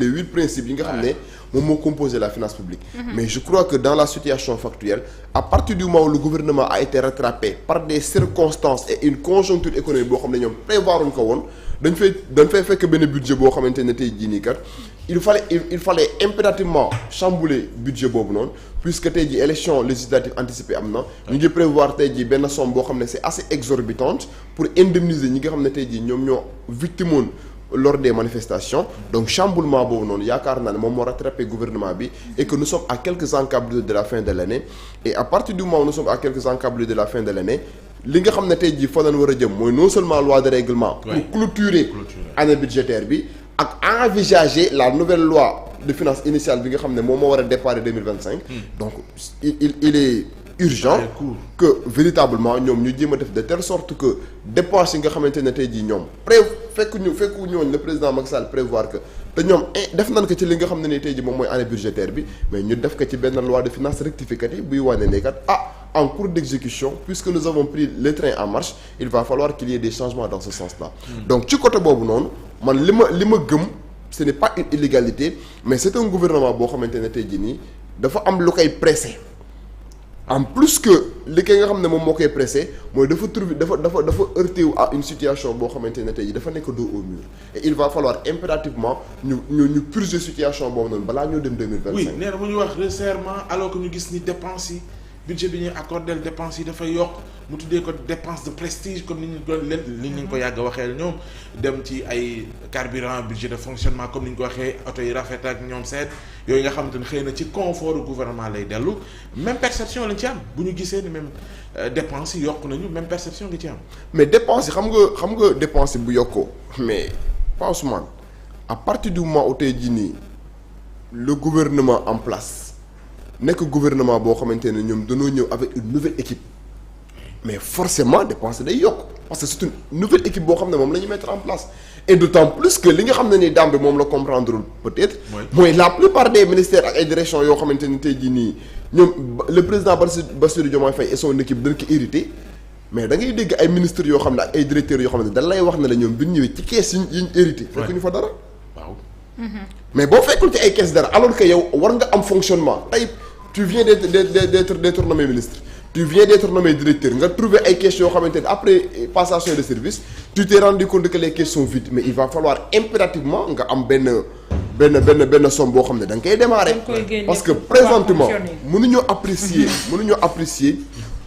les 8 principes yi nga xam ne moom moo composé la finance publique. Mais je crois que dans la situation factuelle à partir du moment où le gouvernement a été rattrapé par des circonstances et une conjoncture économique boo xam ne ñoom prévoiruñ ko woon dañ fay fekk benn budget boo xamante ne tey jii nii kat il fallait impérativement chambouler budget boobu noonu puisque tey jii élection législative anticipée am na. ñu ngi prévoir tey jii benn somme boo xam ne c'est assez exorbitante pour indemniser ñi nga xam ne tey jii ñoom ñoo victimoon lors des manifestations. Donc chamboulement boobu noonu yaakaar naa ne moom moo rattrapé gouvernement bi et que nous sommes à quelques encablures de la fin de l'année et à partir du moment où nous sommes à quelques encablures de la fin de l'année li nga xam ne tey jii fa lañ war a jëm mooy non seulement loi de règlement pour clôturer année budgétaire bi ak envisager la nouvelle loi de finances initiale bi nga xam ne moom moo war a départ 2025 donc il est urgent que véritablement ñoom ñu jéem a def de telle sorte que dépenses yi nga xamante ne tey jii ñoom fekku ñooñu le président Macky Sall prévoir que te ñoom def nañ ko ci li nga xam ne ni tey jii moom mooy année budgétaire bi mais ñu def ko ci benn loi de finances rectificative buy wane ne kat en cours d'exécution puisque nous avons pris le train en marche il va falloir qu'il y ait des changements dans ce sens-là. Donc ci côté boobu noonu man li ma gëm ce n'est pas une illégalité mais c'est un gouvernement boo xamante ne tey jii nii dafa am lu koy pressé. En plus que li nga xam ne moom moo koy pressé mooy dafa heurté wu à une situation boo xamante ne tey jii dafa nekk dos au mur et il va falloir impérativement ñu purger situation boobu noonu balaa ñoo dem 2025. oui nee na mu ñu wax resserrement alors que ñu gis ni dépenses yi budget bi ñuy accordé dépenses yi dafay yokk mu tuddee ko dépense de prestige comme ni ñu ko yàgg a waxee ñoom dem ci ay carburant budget de fonctionnement comme ni ñu ko waxee oto yi rafet ak ñoom seet yooyu nga xamante ne xëy na ci confort gouvernement lay dellu même perception lañ ci am bu ñu gisee ni même dépenses yi yokk nañu même perception nga ci am. mais dépenses yi xam nga dépenses yi bu yokkoo mais pas Ousmane à partir du moment où tey jii nii le gouvernement en place. nekk gouvernement boo xamante ne ñoom dañoo ñëw avec une nouvelle équipe mais forcément dépense day yokk parce que c'est une nouvelle équipe boo xam ne moom la ñu mettre en place et d'autant plus que li nga xam ne ni Dame bi moom la comprendre peut-être mooy la plupart des ministères ak ay directions yoo xamante ne tey jii nii ñoom le président Bassirou Diomaye Faye et son équipe dañ ko hérité mais da ngay dégg ay ministres yoo xam ne ak ay directeurs yoo xam ne dañ lay wax ne la ñoom bi ñu ñëwee ci kees yi ñu hérité fekk ñu fa dara waaw mais boo fekkul ci ay kees dara alors que yow war nga am fonctionnement tey tu viens d'être nommé ministre tu viens d'être nommé directeur nga trouver ay caisses yoo xamante ne après passation de service tu t'es rendu compte que les caisses sont vides mais il va falloir impérativement nga am benn somme boo xam ne da nga koy démarrer parce que présentement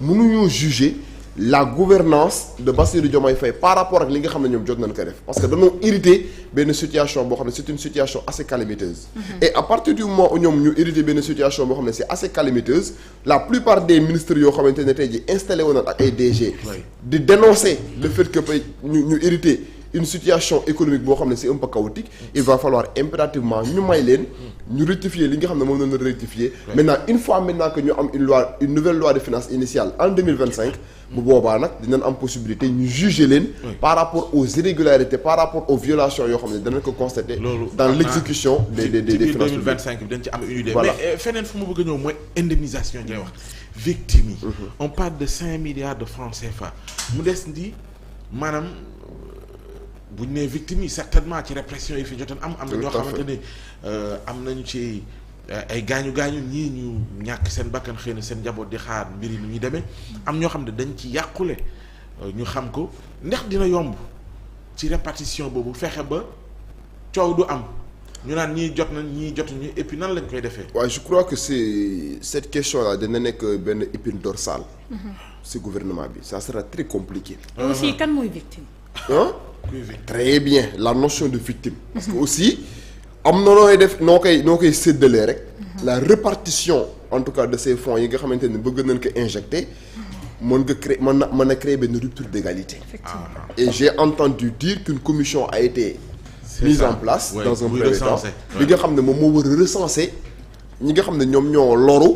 mënuñoo juger la gouvernance de Bassirou Diomaye Faye par rapport ak li nga xam ne ñoom jot nañ ko def parce que dañoo hérité benn situation boo xam ne c'est une situation assez calamiteuse et à partir du moment où ñoom ñu hérité benn situation boo xam ne c'est assez calamiteuse la plupart des ministres yoo xamante ne tey ji installé woon ak ay DG di dénoncer le fait que ñu hérité une situation économique boo xam ne c'est un peu chaotique il va falloir impérativement ñu may leen ñu rectifier li nga xam ne moom la ñu rectifier maintenant une fois maintenant que ñu am une nouvelle loi de finances initiale en 2025 bu boobaa nag dinañ am possibilité ñu juger leen par rapport aux irrégularités par rapport aux violations yoo xam ne danañ ko constater dans l'exécution des finances publiques 2025 bi dañ ci am une idée mais feneen fu mu bëgg a ñëw mooy indemnisation ngay wax victimes yi on parle de 5 milliards de francs CFA mu des ndi maanaam bu ñu nee victimes yi certainement ci répression yi fi jotoon am na ñoo xamante ne am nañu ci ay gaañu ñii ñu ñàkk seen bakkan xëy na seen njaboot di xaar mbir yi nu ñuy demee am ñoo xam ne dañ ci yàqule ñu xam ko ndax dina yomb ci répartition boobu fexe ba coow du am ñu naan ñii jot nañ ñii jotuñu et puis nan lañ koy defee. waaw je crois que c'est cette question là dina nekk benn épine dorsale. ci gouvernement bi ça sera très compliqué. aussi kan mooy victime. Très bien la notion de victime. parce que aussi am na nooy def noo koy séddalee rek. la répartition en tout cas de ces fonds yi nga xamante ne bëgg nañ ko injecter mën na créer benn rupture d'égalité. Et j'ai entendu dire qu'une commission a été mise en place dans un premier temps bi nga xam ne moom moo war a recenser ñi nga xam ne ñoom ñoo loru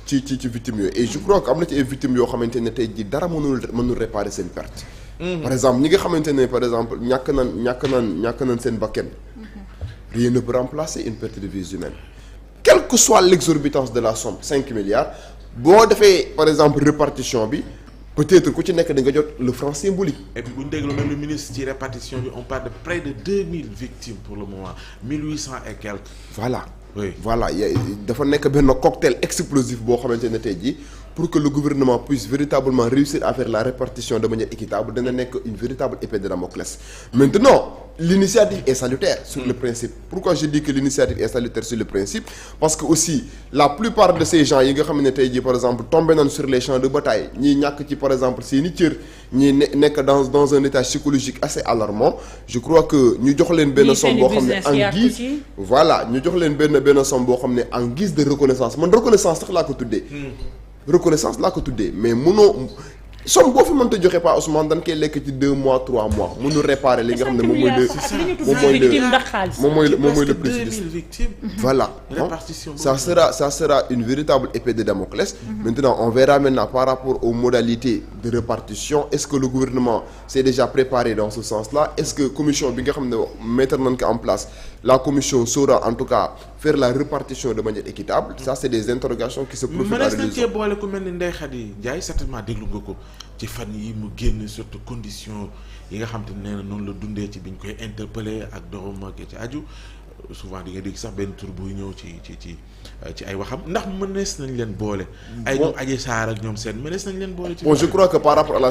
ci victimes yooyu et je crois que am na ci ay victimes yoo xamante ne tey jii dara mënul réparer seen perte. par exemple ñi nga xamante ne par exemple ñàkk nañ seen bakkan. rien ne peut remplacer une perte de vies humaines. Quelle que soit l'exorbitance de la somme 5 milliards boo defee par exemple répartition bi peut-être ku ci nekk da nga jot le franc symbolique. et puis bu ñu déglu même le ministre ci répartition bi on parle de près de 2000 victimes pour le moment 1800 et quelques. voilà. oui voilà dafa nekk benn cocktail explosif boo xamante ne tey jii pour que le gouvernement puisse véritablement réussir à faire la répartition de manière équitable dana nekk une véritable épée de Damoclès. Maintenant l'initiative est salutaire sur le principe. Pourquoi je dis que l'initiative est salutaire sur le principe? Parce que aussi la plupart de ces gens yi nga xam ne tey jii par exemple tombé nañ sur les champs de bataille ñii ñàkk ci par exemple seeni cër ñii nekk dans un état psychologique assez alarmant. Je crois que ñu jox leen benn somme boo xam ne en guise voilà ñu jox leen benn somme boo xam ne en guise de reconnaissance man reconnaissance sax laa ko tuddee. reconnaissance laa ko tuddee mais mënoo somme boo fi mënta joxe pas Ousmane dañ koy lekk ci 2 mois 3 mois mënu réparer li nga xam ne moom mooy le préjudice. Voilà donc ça sera une véritable épée de Damoclès. Maintenant on verra maintenant par rapport aux modalités de répartition est-ce que le gouvernement s'est déjà préparé dans ce sens-là, est-ce que commission bi nga xam ne mettre nañ ko en place la commission saura en tout cas faire la répartition de manière équitable. Ça c'est des interrogations qui se profilent à l'horizon. mënees nañ cee boole ku mel ni Ndeye Khady Ndiaye certainement déglu nga ko ci fan yi mu génn surtout conditions yi nga xam te nee na noonu la dundee ci biñ koy interpeller ak doxam ak ci aju souvent di nga dégg sax benn tur buy ñëw ci ay waxam ndax mënees nañ leen boole. ay ñoom Adji Sarr ak ñoom seen mënees nañ leen boole. ci bon je crois que par rapport à la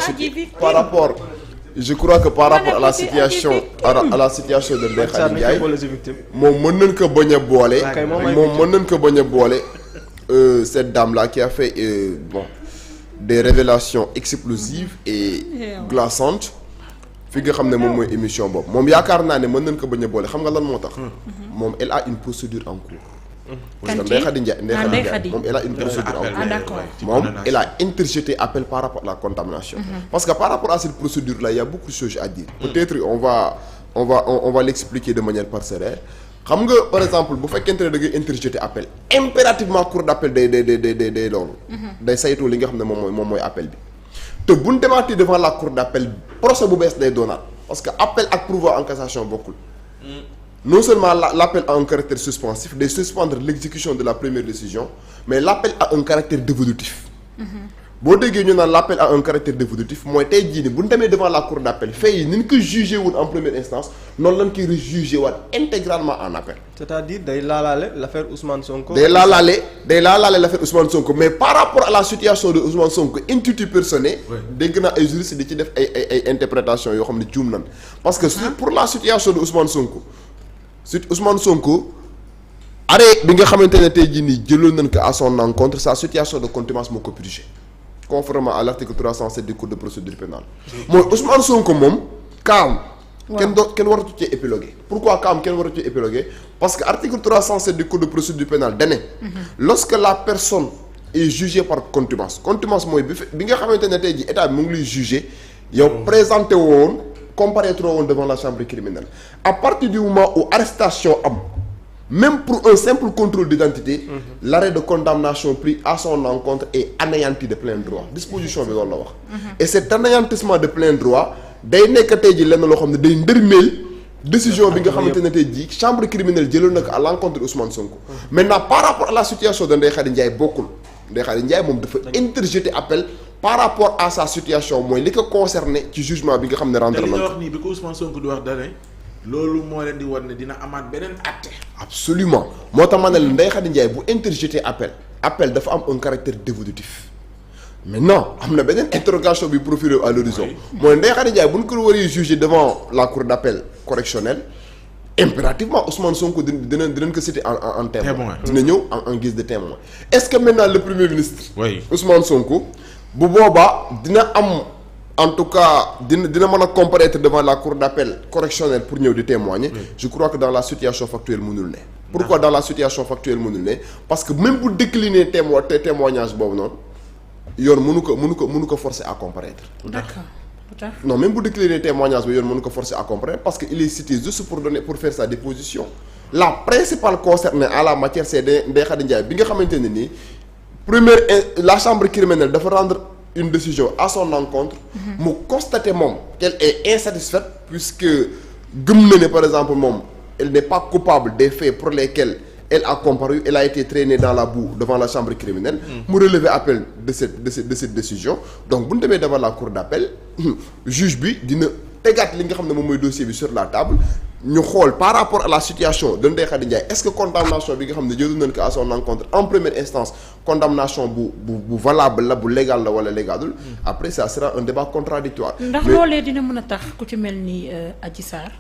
situation de Ndeye Khady Ndiaye moom mën nañ ko bañ a boole. Cette dame là qui a fait des révélations explosives et glaçantes fi nga xam ne moom mooy émission boobu moom yaakaar naa ne mën nañ ko bañ a boole xam nga lan moo tax. moom elle a une procédure en cours. parce que Ndeye Khady Ndiaye moom elle a une procédure en cours. moom elle a interjeté appel par rapport à la contamination. parce que par rapport à cette procédure là il y a beaucoup de choses à dire. peut-être on va l'expliquer de manière parcellaire. xam nga par exemple bu fekkente ne da ngay interjeter appel impérativement cour d'appel day loolu. day saytu li nga xam ne moom mooy appel bi. te bu ñu demaatee devant la cour d'appel procès bu bees day doonaat parce que appel ak pourvoi en cassation bokkul. non seulement l'appel a un caractère suspensif day suspendre l'exécution de la première décision mais l'appel a un caractère dévolutif. boo déggee ñu naan l'appel a un caractère dévolutif mooy tey jii nii bu ñu demee devant la cour d'appel fait yi ni ñu ko jugé woon en première instance noonu lañ koy rejugé waat intégralement en appel. c'est-à-dire day laalaale l'affaire Ousmane Sonko. day laalaale l'affaire Ousmane Sonko mais par rapport à la situation de Ousmane Sonko intitut personné. dégg naa ay juristes di ci def ay interprétations yoo xam ne juum nañ parce que pour la situation de Ousmane Sonko. arrêt bi nga xamante ne tey jii nii jëloon nañ ko à son encontre sa situation de contumace moo ko purgé conformément à l'article 307 du code de procédure pénale mooy Ousmane Sonko moom kaam kenn waratu ci épiloguer pourquoi kaam kenn waratu ci épiloguer parce que article 307 du code de procédure pénale dane lorsque la personne est jugée par contumace mooy bi nga xamante ne tey jii état bi mu ngi luy jugé yow présenté woon comparaître woon devant la chambre criminelle à partir du moment où arrestation am même pour un simple contrôle d'identité l'arrêt de condamnation pris à son encontre est anéanti de plein droit disposition bi loolu la wax et cet anéantissement de plein droit day nekk tey ji lenn loo xam ne day ndërmeel décision bi nga xamante ne tey ji chambre criminelle jëloon na ko à l'encontre de Ousmane Sonko maintenant par rapport à la situation de Ndeye Khady Ndiaye bokkul Ndeye Khady Ndiaye moom dafa interjeter appel par rapport à sa situation mooy li ko concerné ci jugement bi nga xam ne rendre na ko. te li nga wax nii bi ko Ousmane Sonko di wax dane loolu moo leen di war ne dina amaat beneen acte. absolument moo tax ma ne la Ndeye Khady Ndiaye bu interjeter appel dafa am un caractère dévolutif maintenant am na beneen interrogation bi profilé à l'horizon mooy Ndeye Khady Ndiaye bu ñu ko waree juger devant la cour d'appel correctionnelle impérativement Ousmane Sonko dinañ ko citer en témoin dina ñëw en guise de témoin est-ce que maintenant le premier ministre Ousmane Sonko bu boobaa dina am en tout cas dina mën a comparaître devant la cour d'appel correctionnelle pour ñëw di témoigner je crois que dans la situation factuelle mënul ne pourquoi dans la situation factuelle mënul ne parce que même bu décliner témoignage boobu noonu yoon mënu ko forcer à comparaître d'accord non même bu décliner témoignage bi yoon mënu ko forcer à comparaître parce que il est cité juste pour faire sa déposition la principale concernée à la matière c'est Ndeye Khady Ndiaye bi nga xamante ne nii la chambre criminelle dafa rendre une décision à son encontre mu constater moom qu'elle est insatisfaite puisque gëm na ne par exemple moom elle n'est pas coupable des faits pour lesquels elle a comparu, elle a été traînée dans la boue devant la chambre criminelle. mu relever appel de cette décision. donc bu ñu demee devant la cour d'appel juge bi dina tegaat li nga xam ne moom mooy dossier bi sur la table. ñu xool par rapport à la situation de Ndeye Khady Ndiaye est-ce que condamnation bi nga xam ne jëloon nañ ko à son encontre en première instance condamnation bu valable la bu légal la wala légalul après ça sera un débat contradictoire ndax loolee dina mën a tax ku ci mel ni Adji Sarr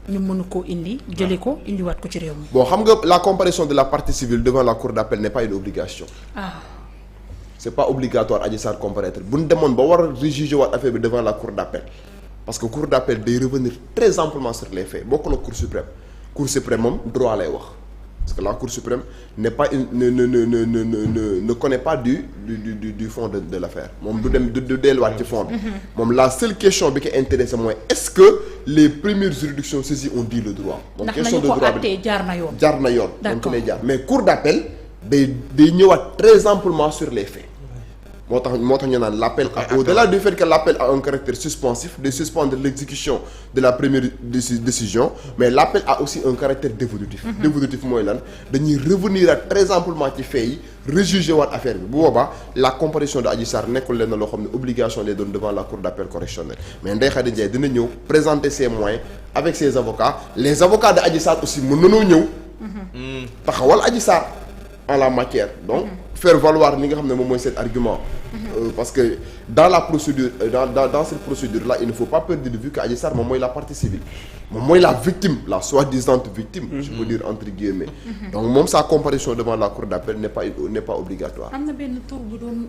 ñu mën koo indi jëlee ko indiwaat ko ci réew mi. bon xam nga la comparaison de la partie civile devant la cour d'appel n'est pas une obligation. C'est pas obligatoire Adji Sarr comparaître bu ñu demoon ba war a rejuger waat affaire bi devant la cour d'appel. parce que cour d'appel day revenir très amplement sur les faits bokk na cour suprême moom droit lay wax parce que la cour suprême n'est pas ne connaît pas du fond de l'affaire moom du delluwaat ci fond bi moom la seule question bi ko intéressé mooy est-ce que les premières juridictions saisies ont dit le droit moom question de droit bi jaar na yoon moom ci lay jaar mais cour d'appel day ñëwaat très amplement sur les faits moo tax ñu naan l'appel au-delà du fait que l'appel a un caractère suspensif de suspendre l'exécution de la première décision mais l'appel a aussi un caractère dévolutif dévolutif mooy lan dañuy revenir à très amplement ci fait yi rejuger waat affaire bi bu boobaa la comparution de Adji Sarr nekkul leen na loo xam ne obligation lay doon devant la cour d'appel correctionnelle mais Ndeye Khady Ndiaye dina ñëw présenter ses moyens avec ses avocats les avocats de Adji Sarr aussi mën nanoo ñëw taxawal Adji Sarr en la matière donc faire valoir li nga xam ne moom mooy cet argument parce que dans la procédure dans cette procédure là il ne faut pas perdre de vue que Adji Sarr moom mooy la partie civile moom mooy la victime la soi-disant victime je peux dire entre guillemets donc moom sa comparution devant la cour d'appel n'est pas obligatoire. am na benn tour bu doon